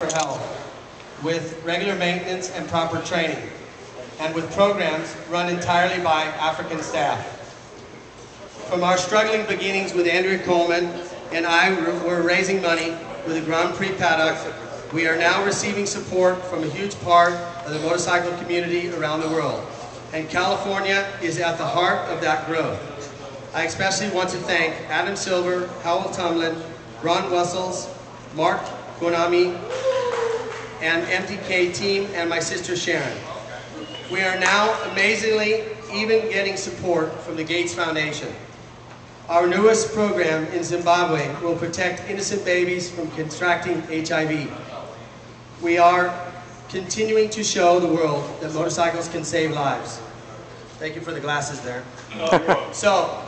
for health with regular maintenance and proper training, and with programs run entirely by African staff. From our struggling beginnings with Andrea Coleman and I were raising money with the Grand Prix paddock, we are now receiving support from a huge part of the motorcycle community around the world. And California is at the heart of that growth. I especially want to thank Adam Silver, Howell Tumlin, Ron Wessels, Mark Konami, and MTK team, and my sister Sharon. We are now amazingly even getting support from the Gates Foundation. Our newest program in Zimbabwe will protect innocent babies from contracting HIV. We are continuing to show the world that motorcycles can save lives. Thank you for the glasses there. So,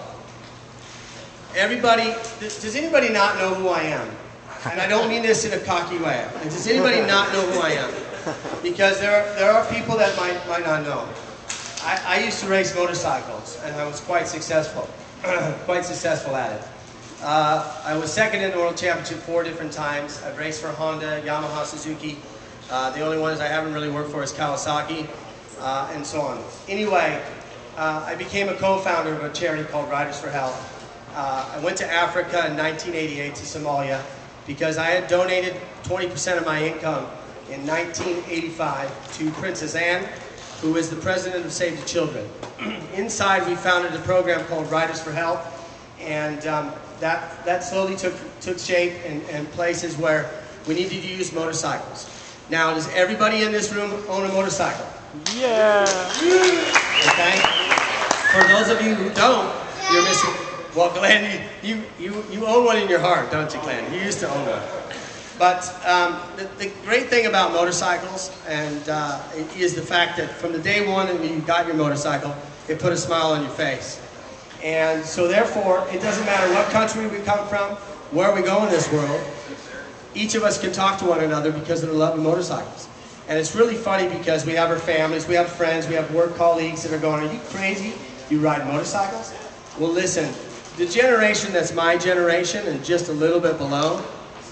everybody, does anybody not know who I am? And I don't mean this in a cocky way. Does anybody not know who I am? Because there are people that might not know. I used to race motorcycles, and I was quite successful. Quite successful at it. I was second in the World Championship 4 different times. I've raced for Honda, Yamaha, Suzuki. The only ones I haven't really worked for is Kawasaki, and so on. Anyway, I became a co-founder of a charity called Riders for Health. I went to Africa in 1988 to Somalia because I had donated 20% of my income in 1985 to Princess Anne, who is the president of Save the Children. Inside, we founded a program called Riders for Health, and that slowly took shape in places where we needed to use motorcycles. Now, does everybody in this room own a motorcycle? Yeah. Okay. For those of you who don't, you're missing. Well, Glenn, you own one in your heart, don't you, Glenn? You used to own one. But the great thing about motorcycles is the fact that from the day one when you got your motorcycle, it put a smile on your face. And so therefore, it doesn't matter what country we come from, where we go in this world, each of us can talk to one another because of the love of motorcycles. And it's really funny because we have our families, we have friends, we have work colleagues that are going, "Are you crazy? You ride motorcycles?" Well, listen, the generation that's my generation and just a little bit below,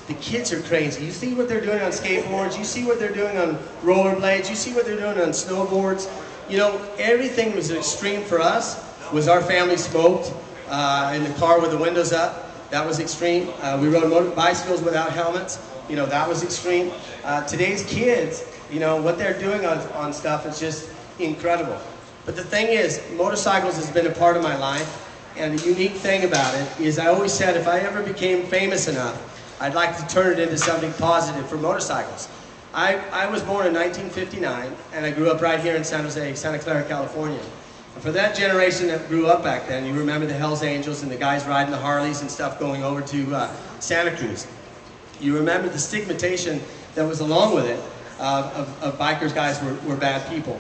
the kids are crazy. You see what they're doing on skateboards, you see what they're doing on rollerblades, you see what they're doing on snowboards. You know, everything was extreme for us. Was our family smoked in the car with the windows up? That was extreme. We rode bicycles without helmets. You know, that was extreme. Today's kids, you know, what they're doing on stuff is just incredible. But the thing is, motorcycles has been a part of my life, and the unique thing about it is I always said if I ever became famous enough, I'd like to turn it into something positive for motorcycles. I was born in 1959, and I grew up right here in San Jose, Santa Clara, California. And for that generation that grew up back then, you remember the Hells Angels and the guys riding the Harleys and stuff going over to Santa Cruz. You remember the stigmatization that was along with it of bikers guys were bad people.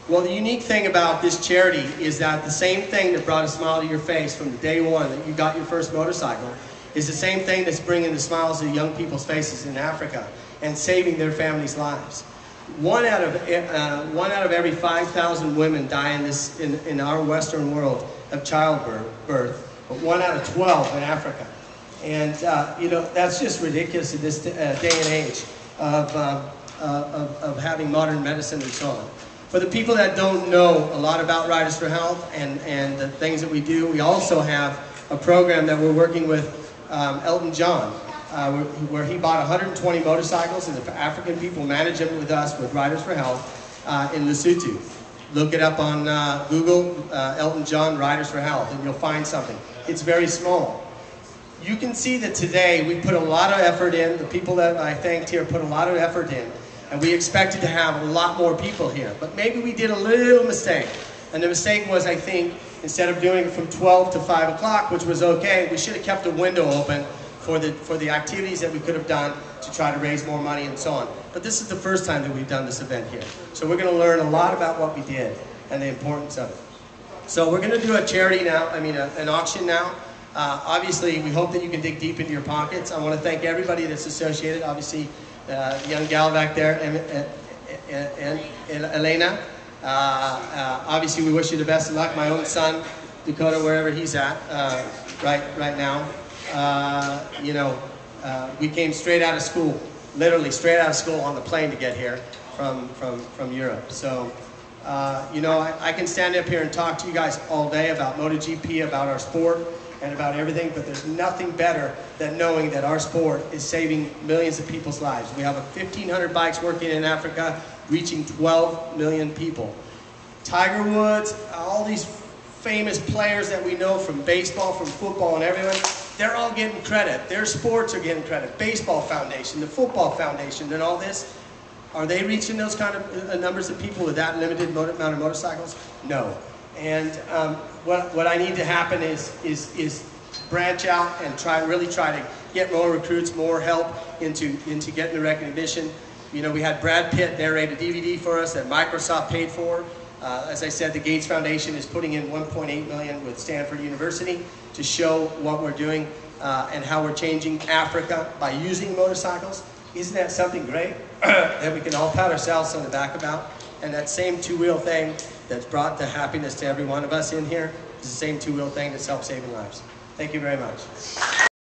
Well, the unique thing about this charity is that the same thing that brought a smile to your face from the day one that you got your first motorcycle is the same thing that's bringing the smiles to young people's faces in Africa and saving their families' lives. One out of every 5,000 women die in our Western world of childbirth, but 1 out of 12 in Africa. And you know, that's just ridiculous in this day and age of having modern medicine and so on. For the people that don't know a lot about Riders for Health and the things that we do, we also have a program that we're working with Elton John, where he bought 120 motorcycles, and the African people manage them with us with Riders for Health in Lesotho. Look it up on Google, Elton John Riders for Health, and you'll find something. It's very small. You can see that today we put a lot of effort in. The people that I thanked here put a lot of effort in, and we expected to have a lot more people here. But maybe we did a little mistake, and the mistake was, I think, instead of doing it from 12 to 5 o'clock, which was okay, we should have kept the window open for the activities that we could have done to try to raise more money and so on. But this is the first time that we've done this event here. So we're going to learn a lot about what we did and the importance of it. So we're going to do a charity now, an auction now. Obviously, we hope that you can dig deep into your pockets. I want to thank everybody that's associated. Obviously, the young gal back there, and Elena. Obviously, we wish you the best of luck. My own son, Dakota, wherever he's at right now. You know, we came straight out of school. literally straight out of school on the plane to get here from Europe. So, you know, I can stand up here and talk to you guys all day about MotoGP, about our sport, and about everything, but there's nothing better than knowing that our sport is saving millions of people's lives. We have 1,500 bikes working in Africa, reaching 12 million people. Tiger Woods, all these famous players that we know from baseball, from football, and everyone, they're all getting credit. Their sports are getting credit. Baseball Foundation, the Football Foundation, and all this. Are they reaching those kind of numbers of people with that limited amount of motorcycles? No. And what I need to happen is branch out and really try to get more recruits, more help into getting the recognition. You know, we had Brad Pitt narrate a DVD for us that Microsoft paid for. As I said, the Gates Foundation is putting in $1.8 million with Stanford University to show what we're doing and how we're changing Africa by using motorcycles. Isn't that something great that we can all pat ourselves on the back about? And that same two-wheel thing that's brought the happiness to every one of us in here is the same two-wheel thing that's helped saving lives. Thank you very much.